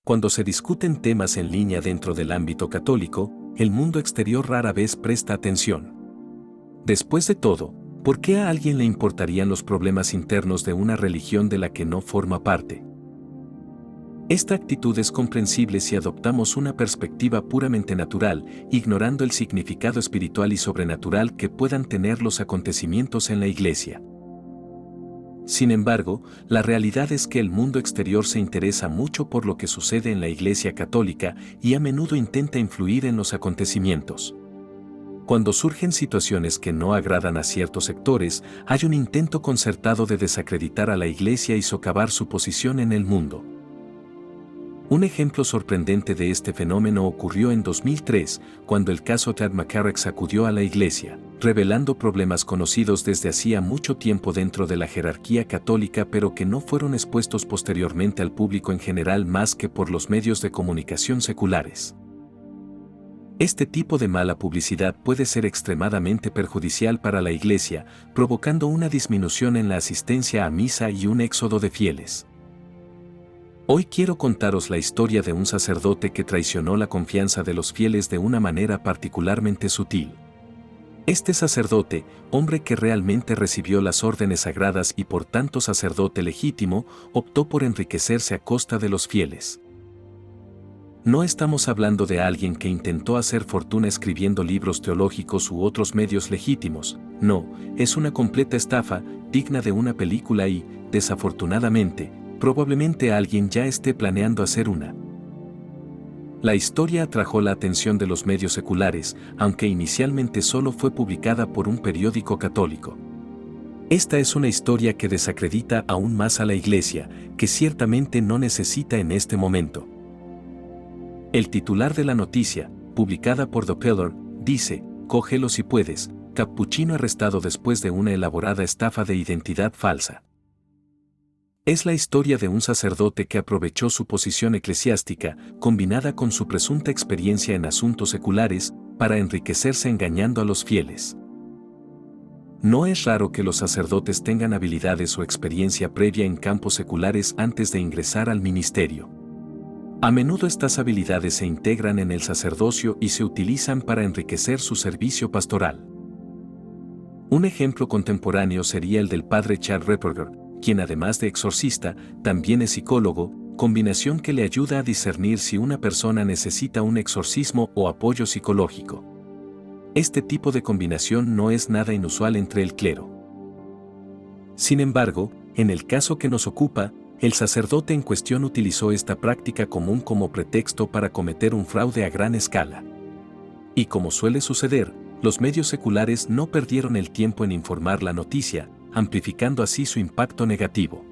Cuando se discuten temas en línea dentro del ámbito católico, el mundo exterior rara vez presta atención. Después de todo, ¿por qué a alguien le importarían los problemas internos de una religión de la que no forma parte? Esta actitud es comprensible si adoptamos una perspectiva puramente natural, ignorando el significado espiritual y sobrenatural que puedan tener los acontecimientos en la Iglesia. Sin embargo, la realidad es que el mundo exterior se interesa mucho por lo que sucede en la Iglesia Católica y a menudo intenta influir en los acontecimientos. Cuando surgen situaciones que no agradan a ciertos sectores, hay un intento concertado de desacreditar a la Iglesia y socavar su posición en el mundo. Un ejemplo sorprendente de este fenómeno ocurrió en 2003, cuando el caso Ted McCarrick sacudió a la Iglesia, revelando problemas conocidos desde hacía mucho tiempo dentro de la jerarquía católica pero que no fueron expuestos posteriormente al público en general más que por los medios de comunicación seculares. Este tipo de mala publicidad puede ser extremadamente perjudicial para la Iglesia, provocando una disminución en la asistencia a misa y un éxodo de fieles. Hoy quiero contaros la historia de un sacerdote que traicionó la confianza de los fieles de una manera particularmente sutil. Este sacerdote, hombre que realmente recibió las órdenes sagradas y por tanto sacerdote legítimo, optó por enriquecerse a costa de los fieles. No estamos hablando de alguien que intentó hacer fortuna escribiendo libros teológicos u otros medios legítimos, no, es una completa estafa, digna de una película y, desafortunadamente, probablemente alguien ya esté planeando hacer una. La historia atrajo la atención de los medios seculares, aunque inicialmente solo fue publicada por un periódico católico. Esta es una historia que desacredita aún más a la Iglesia, que ciertamente no necesita en este momento. El titular de la noticia, publicada por The Pillar, dice: "Cógelo si puedes, capuchino arrestado después de una elaborada estafa de identidad falsa". Es la historia de un sacerdote que aprovechó su posición eclesiástica, combinada con su presunta experiencia en asuntos seculares, para enriquecerse engañando a los fieles. No es raro que los sacerdotes tengan habilidades o experiencia previa en campos seculares antes de ingresar al ministerio. A menudo estas habilidades se integran en el sacerdocio y se utilizan para enriquecer su servicio pastoral. Un ejemplo contemporáneo sería el del padre Chad Ripperger, quien además de exorcista, también es psicólogo, combinación que le ayuda a discernir si una persona necesita un exorcismo o apoyo psicológico. Este tipo de combinación no es nada inusual entre el clero. Sin embargo, en el caso que nos ocupa, el sacerdote en cuestión utilizó esta práctica común como pretexto para cometer un fraude a gran escala. Y como suele suceder, los medios seculares no perdieron el tiempo en informar la noticia, amplificando así su impacto negativo.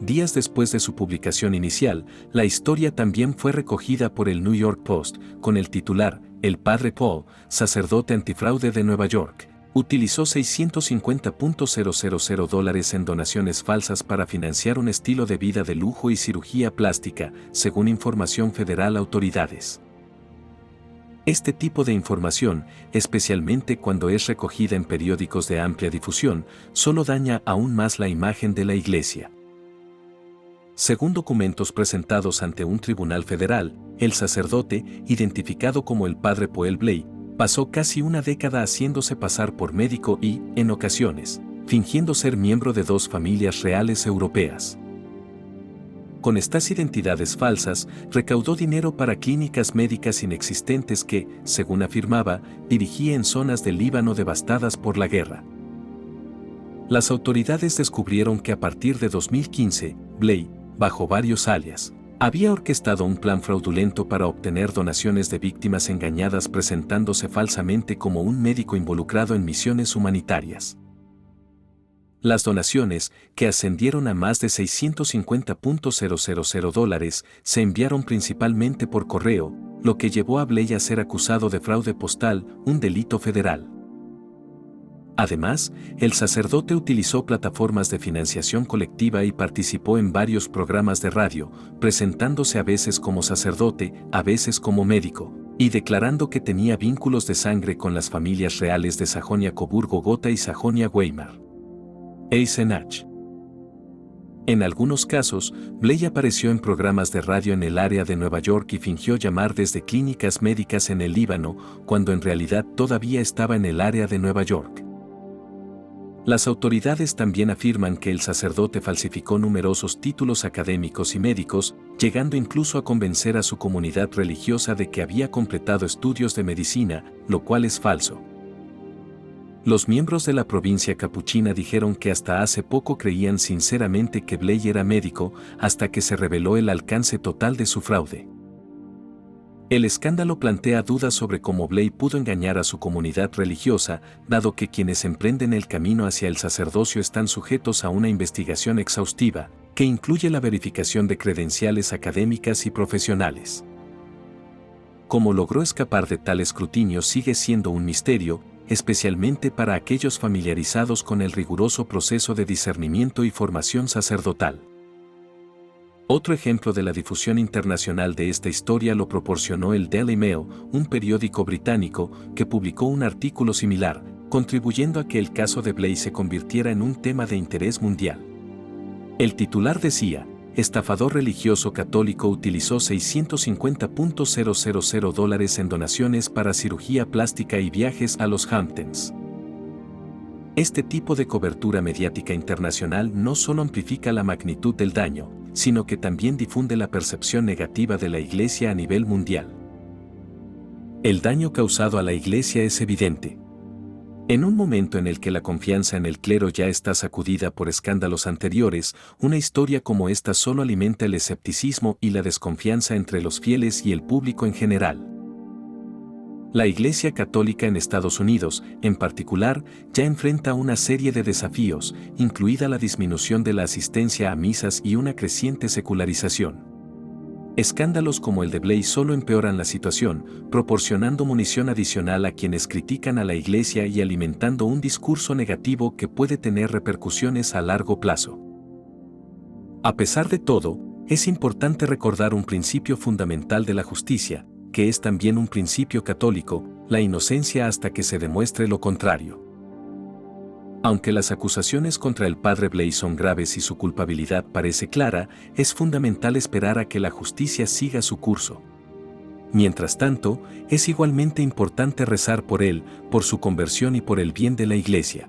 Días después de su publicación inicial, la historia también fue recogida por el New York Post, con el titular: "El padre Paul, sacerdote antifraude de Nueva York, utilizó $650,000 en donaciones falsas para financiar un estilo de vida de lujo y cirugía plástica", según información federal autoridades. Este tipo de información, especialmente cuando es recogida en periódicos de amplia difusión, solo daña aún más la imagen de la Iglesia. Según documentos presentados ante un tribunal federal, el sacerdote, identificado como el padre Paul Bley, pasó casi una década haciéndose pasar por médico y, en ocasiones, fingiendo ser miembro de 2 familias reales europeas. Con estas identidades falsas, recaudó dinero para clínicas médicas inexistentes que, según afirmaba, dirigía en zonas del Líbano devastadas por la guerra. Las autoridades descubrieron que a partir de 2015, Bley, bajo varios alias, había orquestado un plan fraudulento para obtener donaciones de víctimas engañadas presentándose falsamente como un médico involucrado en misiones humanitarias. Las donaciones, que ascendieron a más de $650,000, se enviaron principalmente por correo, lo que llevó a Bley a ser acusado de fraude postal, un delito federal. Además, el sacerdote utilizó plataformas de financiación colectiva y participó en varios programas de radio, presentándose a veces como sacerdote, a veces como médico, y declarando que tenía vínculos de sangre con las familias reales de Sajonia-Coburgo-Gotha y Sajonia-Weimar. Eisenach. En algunos casos, Blay apareció en programas de radio en el área de Nueva York y fingió llamar desde clínicas médicas en el Líbano, cuando en realidad todavía estaba en el área de Nueva York. Las autoridades también afirman que el sacerdote falsificó numerosos títulos académicos y médicos, llegando incluso a convencer a su comunidad religiosa de que había completado estudios de medicina, lo cual es falso. Los miembros de la provincia capuchina dijeron que hasta hace poco creían sinceramente que Blay era médico, hasta que se reveló el alcance total de su fraude. El escándalo plantea dudas sobre cómo Blay pudo engañar a su comunidad religiosa, dado que quienes emprenden el camino hacia el sacerdocio están sujetos a una investigación exhaustiva, que incluye la verificación de credenciales académicas y profesionales. Cómo logró escapar de tal escrutinio sigue siendo un misterio, especialmente para aquellos familiarizados con el riguroso proceso de discernimiento y formación sacerdotal. Otro ejemplo de la difusión internacional de esta historia lo proporcionó el Daily Mail, un periódico británico que publicó un artículo similar, contribuyendo a que el caso de Blay se convirtiera en un tema de interés mundial. El titular decía: estafador religioso católico utilizó $650,000 en donaciones para cirugía plástica y viajes a los Hamptons. Este tipo de cobertura mediática internacional no solo amplifica la magnitud del daño, sino que también difunde la percepción negativa de la Iglesia a nivel mundial. El daño causado a la Iglesia es evidente. En un momento en el que la confianza en el clero ya está sacudida por escándalos anteriores, una historia como esta solo alimenta el escepticismo y la desconfianza entre los fieles y el público en general. La Iglesia Católica en Estados Unidos, en particular, ya enfrenta una serie de desafíos, incluida la disminución de la asistencia a misas y una creciente secularización. Escándalos como el de Blay solo empeoran la situación, proporcionando munición adicional a quienes critican a la Iglesia y alimentando un discurso negativo que puede tener repercusiones a largo plazo. A pesar de todo, es importante recordar un principio fundamental de la justicia, que es también un principio católico: la inocencia hasta que se demuestre lo contrario. Aunque las acusaciones contra el padre Blay son graves y su culpabilidad parece clara, es fundamental esperar a que la justicia siga su curso. Mientras tanto, es igualmente importante rezar por él, por su conversión y por el bien de la Iglesia.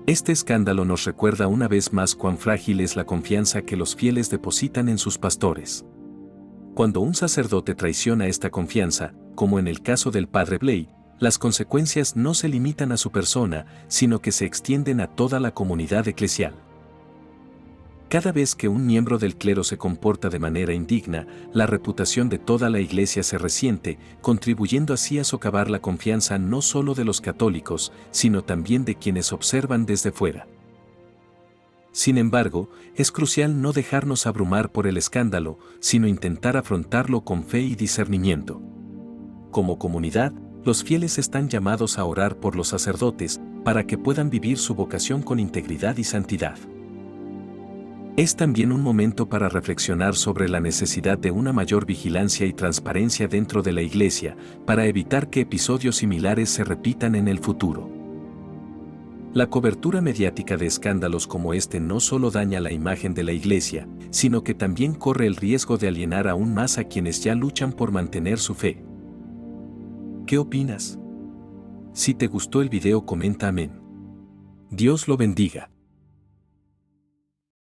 Este escándalo nos recuerda una vez más cuán frágil es la confianza que los fieles depositan en sus pastores. Cuando un sacerdote traiciona esta confianza, como en el caso del padre Blay, las consecuencias no se limitan a su persona, sino que se extienden a toda la comunidad eclesial. Cada vez que un miembro del clero se comporta de manera indigna, la reputación de toda la Iglesia se resiente, contribuyendo así a socavar la confianza no solo de los católicos, sino también de quienes observan desde fuera. Sin embargo, es crucial no dejarnos abrumar por el escándalo, sino intentar afrontarlo con fe y discernimiento. Como comunidad, los fieles están llamados a orar por los sacerdotes, para que puedan vivir su vocación con integridad y santidad. Es también un momento para reflexionar sobre la necesidad de una mayor vigilancia y transparencia dentro de la Iglesia, para evitar que episodios similares se repitan en el futuro. La cobertura mediática de escándalos como este no solo daña la imagen de la Iglesia, sino que también corre el riesgo de alienar aún más a quienes ya luchan por mantener su fe. ¿Qué opinas? Si te gustó el video, comenta amén. Dios lo bendiga.